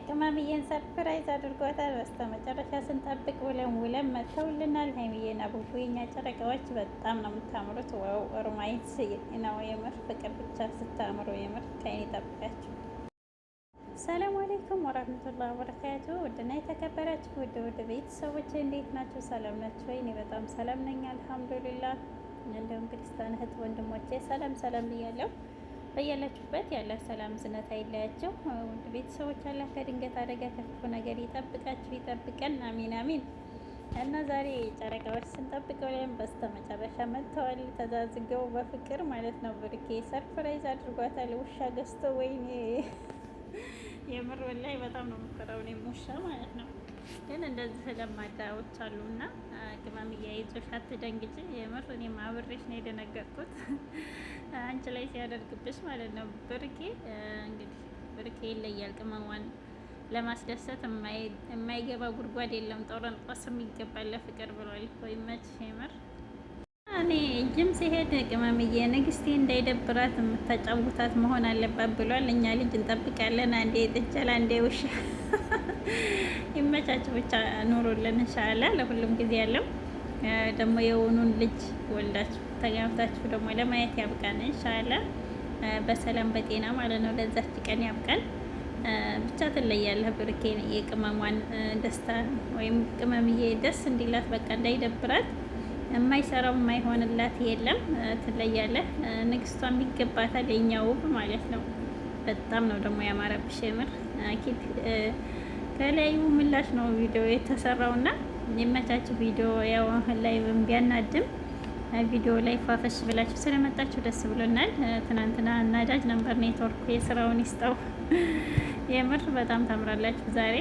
ቅመምዬን ሰርፕራይዝ አድርጓታል። በስተመጨረሻ ስንጠብቅ ውለን መጥተውልናል። ሀይሚዬና ቡቡ የኛ ጨረቃዎች በጣም ነው የምታምሩት። ዋው ሮማንስ ነው የምር። ፍቅር ብቻ ስታምሩ የምር ከይን ይጠብቃችሁ። ሰላም አለይኩም ወራህመቱላሂ ወበረካቱ። ውድና የተከበራችሁ ውድ ቤተሰቦች እንዴት ናችሁ? ሰላም ናችሁ ወይ? እኔ በጣም ሰላም ነኝ አልሐምዱሊላህ። እንዲሁም ክርስቲያን እህት ወንድሞቼ ሰላም ብያለሁ። በያላችሁበት ያለ ሰላም ዝነት አይለያቸው። ውድ ቤተሰቦች አላህ ከድንገት አደጋ ከክፉ ነገር ይጠብቃችሁ ይጠብቀን፣ አሚን አሚን። እና ዛሬ ጨረቃዎች ስንጠብቅ ወይም በስተመጨረሻ መጥተዋል። ተዛዝገው በፍቅር ማለት ነው። ብሩኬ ሰርፕራይዝ አድርጓታል ውሻ ገዝቶ። ወይኔ የምር ላይ በጣም ነው የምፈራው እኔም ውሻ ማለት ነው። ግን እንደዚህ ለማዳዎች አሉና ቅመምዬ አይዞሽ አትደንግጭ። የምር እኔም አብሬሽ ነው የደነገጥኩት አንቺ ላይ ሲያደርግብሽ ማለት ነው። ብሩኬ እንግዲህ ብሩኬ ይለያል። ቅመሟን ለማስደሰት የማይገባ ጉድጓድ የለም። ጦረን ቆስም ይገባል ለፍቅር ብሏል። ወይ መች የምር እኔ ጅም ሲሄድ ቅመምዬ ንግስቴ እንዳይደብራት የምታጫውታት መሆን አለባት ብሏል። እኛ ልጅ እንጠብቃለን። አንዴ ጥጃል አንዴ ውሻ ይመቻችሁ ብቻ ኑሮልን እንሻላ። ለሁሉም ጊዜ ያለው ደግሞ የሆኑን ልጅ ወልዳችሁ ተጋብታችሁ ደግሞ ለማየት ያብቃን እንሻላ። በሰላም በጤና ማለት ነው። ለዛች ቀን ያብቃን። ብቻ ትለያለህ ብሩኬ። የቅመሟን ደስታ ወይም ቅመምዬ ደስ እንዲላት በቃ እንዳይደብራት የማይሰራው የማይሆንላት የለም። ትለያለህ። ንግስቷም ይገባታል። የኛ ውብ ማለት ነው። በጣም ነው ደግሞ ያማረብሽ የምር። አኪድ ከላዩ ምላሽ ነው ቪዲዮ የተሰራውና የመቻችሁ ቪዲዮ ያው ላይ ቢያናድም ቪዲዮ ላይ ፋፈሽ ብላችሁ ስለመጣችሁ ደስ ብሎናል። ትናንትና አናዳጅ ነበር ኔትወርኩ። የስራውን ይስጠው የምር በጣም ታምራላችሁ ዛሬ።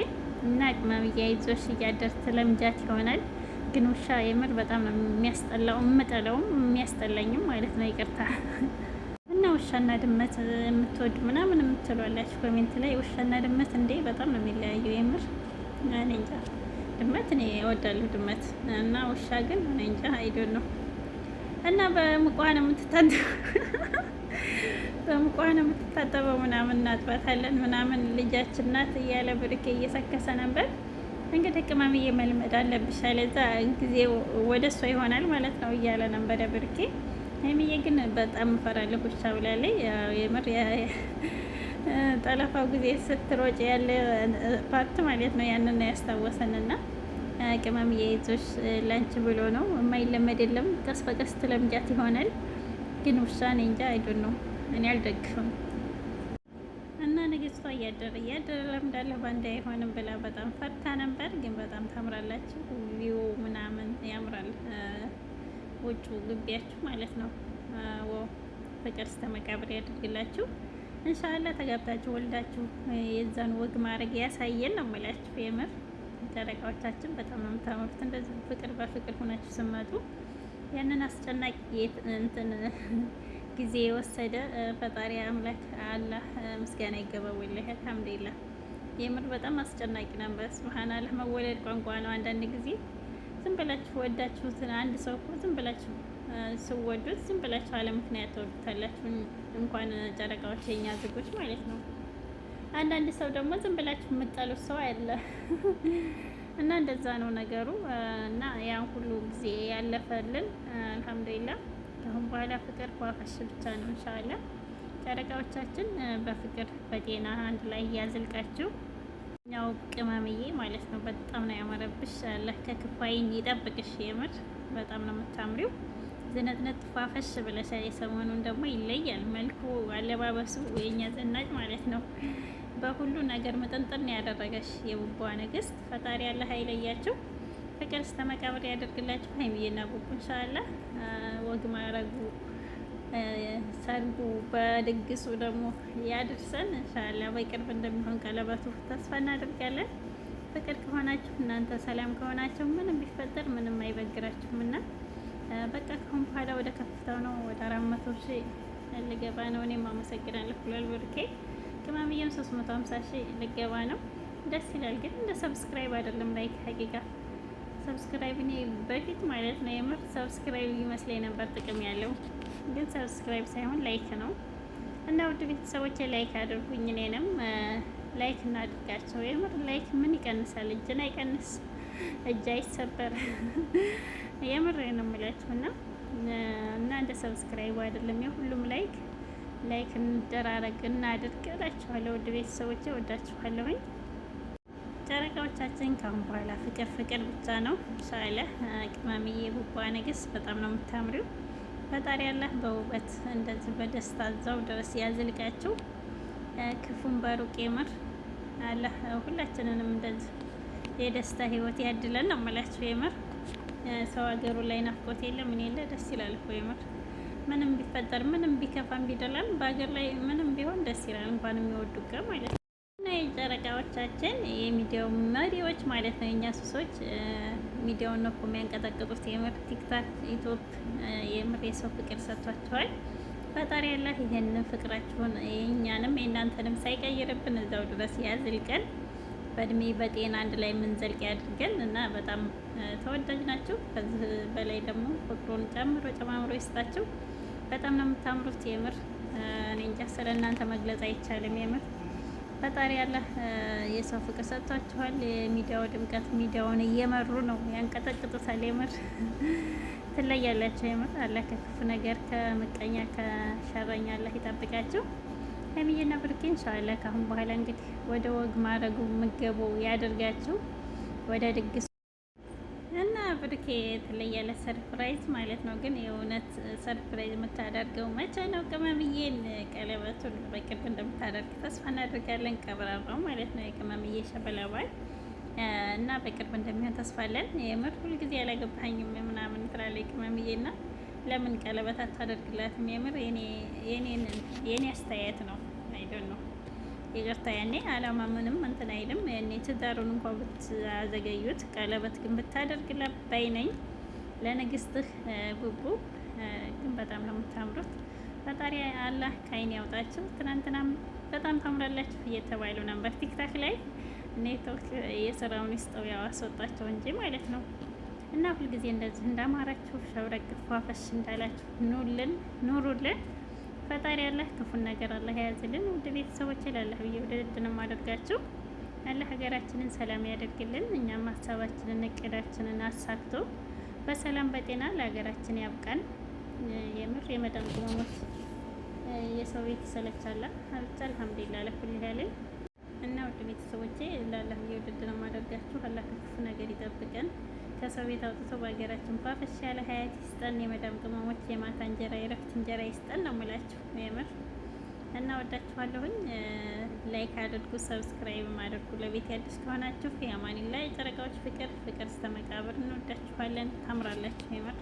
እና ቅመምዬ አይዞሽ እያደር ትለምጃት ይሆናል። ግን ውሻ የምር በጣም ነው የሚያስጠላው። እምጠለውም የሚያስጠላኝም ማለት ነው። ይቅርታ። እና ውሻና ድመት የምትወዱ ምናምን የምትሏላችሁ ኮሜንት ላይ ውሻና ድመት እንዴ በጣም ነው የሚለያየው የምር። እኔ እንጃ ድመት እኔ እወዳለሁ ድመት እና ውሻ ግን እኔ እንጃ አይዶን ነው። እና በሙቋ ነው የምትታጠበው ምናምን እናጥባታለን ምናምን ልጃችን ናት እያለ ብሩኬ እየሰከሰ ነበር። እንግዲህ ቅመምዬ መልመድ አለብሽ አለዛ ጊዜ ወደ እሷ ይሆናል ማለት ነው እያለ ነበር ብሩኬ። ሀይሚዬ ግን በጣም እፈራለሁ ውሻ ብላለች። የምር ጠለፋው ጊዜ ስትሮጭ ያለ ፓርት ማለት ነው። ያንን ያስታወሰንና ቅመምዬ ይዞሽ ላንቺ ብሎ ነው። የማይለመድ የለም። ቀስ በቀስ ትለምጃት ይሆናል። ግን ውሻ እኔ እንጃ አይዶን ነው እኔ አልደግፍም። እና ንግስቷ እያደረ ለምዳለሁ ባንዳ አይሆንም ብላ በጣም ፈርታ ነበር። ግን በጣም ታምራላችሁ። ቪው ምናምን ያምራል። ውጩ ግቢያችሁ ማለት ነው። ፍቅር እስከ መቃብር ያድርግላችሁ ኢንሻአላህ። ተጋብታችሁ ወልዳችሁ የዛን ወግ ማድረግ ያሳየን ነው የምላችሁ። የምር ጨረቃዎቻችን በጣም ነው የምታምሩት። እንደዚህ ፍቅር በፍቅር ሆናችሁ ስመጡ ያንን አስጨናቂ እንትን ጊዜ የወሰደ ፈጣሪ አምላክ አላህ ምስጋና ይገባው። ወላሂ አልሐምዱሊላህ። የምር በጣም አስጨናቂ ነበር። ሱብሃንአላህ። መወለድ ቋንቋ ነው። አንዳንድ ጊዜ ዝም ብላችሁ ወዳችሁትን አንድ ሰው እኮ ዝም ብላችሁ ስወዱት ዝም ብላችሁ አለ ምክንያት ተወዱታላችሁ። እንኳን ጨረቃዎች የኛ ዝጎች ማለት ነው። አንዳንድ ሰው ደግሞ ዝም ብላችሁ የምጠሉት ሰው አለ እና እንደዛ ነው ነገሩ። እና ያን ሁሉ ጊዜ ያለፈልን አልሐምዱሊላህ። አሁን በኋላ ፍቅር ፏፈሽ ብቻ ነው ኢንሻአላህ። ጨረቃዎቻችን በፍቅር በጤና አንድ ላይ ያዝልቃችሁ። ያው ቅመምዬ ማለት ነው በጣም ነው ያማረብሽ። አላህ ከክፉ ዓይን ይጠብቅሽ። የምር በጣም ነው የምታምሪው። ዝነጥነጥ ፏፈሽ ብለሻል። የሰሞኑን ደግሞ ይለያል መልኩ፣ አለባበሱ የኛ ዘናጭ ማለት ነው። በሁሉ ነገር መጠንጠን ያደረገሽ የቡቧ ንግስት። ፈጣሪ አላህ አይለያችሁ። ፍቅር እስከ መቃብር ያደርግላችሁ። ሀይሚዬና ቡቡ ኢንሻአላህ። ወግ ማረጉ ሰርጉ በድግሱ ደግሞ ያድርሰን ኢንሻአላህ። በቅርብ እንደሚሆን ቀለበቱ ተስፋ እናደርጋለን። ፍቅር ከሆናችሁ እናንተ ሰላም ከሆናችሁ ምንም ቢፈጠር ምንም አይበግራችሁም። እና በቃ ከሁን በኋላ ወደ ከፍታው ነው። ወደ 400 ሺህ ልገባ ነው። እኔም አመሰግናለሁ ብሏል ብሩኬ። ቅመምዬም 350 ሺህ ልገባ ነው። ደስ ይላል። ግን እንደ ሰብስክራይብ አይደለም ላይክ ሀቂቃ ሰብስክራይብ እኔ በፊት ማለት ነው የምር ሰብስክራይብ ይመስለኝ ነበር ጥቅም ያለው፣ ግን ሰብስክራይብ ሳይሆን ላይክ ነው። እና ውድ ቤተሰቦቼ ላይክ አድርጉኝ። እኔንም ላይክ እናድርጋቸው። የምር ላይክ ምን ይቀንሳል? እጅን አይቀንስ፣ እጅ አይሰበር። የምር ነው የምላችሁ እና እንደ ሰብስክራይብ አይደለም የሁሉም ላይክ እንደራረግ እናድርግ እላችኋለሁ። ውድ ቤተሰቦቼ ወዳችኋለሁኝ። ጨረቃዎቻችን ካሁን በኋላ ፍቅር ፍቅር ብቻ ነው። ኢንሻአላህ ቅመምዬ ቡባ ንግስት በጣም ነው የምታምሪው። ፈጣሪ ያላህ በውበት እንደዚህ በደስታ እዛው ድረስ ያዝልቃችሁ። ክፉን በሩቅ የምር አላህ ሁላችንንም እንደዚህ የደስታ ህይወት ያድለን ነው የምላችሁ። የምር ሰው ሀገሩ ላይ ናፍቆት የለ ምን የለ ደስ ይላል እኮ የምር ምንም ቢፈጠር ምንም ቢከፋም ቢደላም በሀገር ላይ ምንም ቢሆን ደስ ይላል። እንኳን የሚወዱ ቀን ማለት ነው። እና የጨረቃዎቻችን የሚዲያው መሪዎች ማለት ነው የእኛ ሱሶች ሚዲያውን ነው እኮ የሚያንቀጠቅጡት። የምር ቲክታክ ዩቱብ የምር የሰው ፍቅር ሰጥቷቸዋል። ፈጣሪ ያላህ ይሄንን ፍቅራችሁን የእኛንም የእናንተንም ሳይቀይርብን እዛው ድረስ ያዝልቀን። በእድሜ በጤና አንድ ላይ የምንዘልቅ ያድርገን እና በጣም ተወዳጅ ናቸው። ከዚህ በላይ ደግሞ ፍቅሩን ጨምሮ ጨማምሮ ይስጣቸው። በጣም ነው የምታምሩት የምር እኔ እንጃ ስለ እናንተ መግለጽ አይቻልም። የምር ፈጣሪ ያላህ የሰው ፍቅር ሰጥቷችኋል። የሚዲያው ድምቀት ሚዲያውን እየመሩ ነው፣ ያንቀጠቅጡታል። የምር ትለያላችሁ። የምር አላህ ከክፉ ነገር ከምቀኛ ከሸረኛ አላህ ይጠብቃችሁ። ሀይሚዬና ብሩኬ ኢንሻአላህ ካሁን በኋላ እንግዲህ ወደ ወግ ማድረጉ ምገቡ ያደርጋችሁ ወደ ድግሱ እና ብሩኬ የተለያለ ሰርፕራይዝ ማለት ነው። ግን የእውነት ሰርፕራይዝ የምታደርገው መቼ ነው? ቅመምዬን ቀለበቱን በቅርብ እንደምታደርግ ተስፋ እናደርጋለን። ቀብራራው ማለት ነው የቅመምዬ ሸበላ ባል እና በቅርብ እንደሚሆን ተስፋ አለን። የምር ሁልጊዜ ያላገባኝም ምናምን ትላለች ቅመምዬ እና ለምን ቀለበት አታደርግላትም? የምር የኔ አስተያየት ነው። አይዶን ነው ይቅርታ። ያኔ አላማ ምንም እንትን አይልም። ያኔ ትዳሩን እንኳን ብታዘገዩት ቀለበት ግን ብታደርግላት ባይ ነኝ። ለንግስትህ ቡቡ ግን በጣም ነው የምታምሩት። ፈጣሪ አላህ ከአይን ያውጣችሁ። ትናንትናም በጣም ታምራላችሁ እየተባሉ ነበር ቲክታክ ላይ። ኔትወርክ የስራውን ይስጠው ያው አስወጣቸው እንጂ ማለት ነው። እና ሁልጊዜ እንደዚህ እንዳማራችሁ ሸብረቅ ፏፈሽ እንዳላችሁ ኑሩልን። ፈጣሪ ያለህ ክፉን ነገር አላህ የያዝልን። ውድ ቤተሰቦች ላላህ ብዬ ውድድ ነው የማደርጋችሁ። አላህ ሀገራችንን ሰላም ያደርግልን። እኛም ሀሳባችንን እቅዳችንን አሳክቶ በሰላም በጤና ለሀገራችን ያብቃን። የምር የመዳም ቅመሞች የሰው ቤት ይሰለቻላ። ብቻ አልሐምዱሊላህ ለኩል ያለን እና ውድ ቤተሰቦቼ ላላህ ብዬ ውድድ ነው የማደርጋችሁ። አላህ ከክፉ ነገር ይጠብቀን። ከሰው ቤት አውጥቶ በሀገራችን ፋፈሽ ያለ ሀያት ይስጠን። የመዳም ቅመሞች የማታ እንጀራ የረፍት እንጀራ ይስጠን ነው የምላችሁ የምር እና ወዳችኋለሁኝ። ላይክ አድርጉ፣ ሰብስክራይብ አድርጉ። ለቤት አዲስ ከሆናችሁ የአማኒላ የጨረቃዎች ፍቅር እስከ መቃብር እንወዳችኋለን። ታምራላችሁ የምር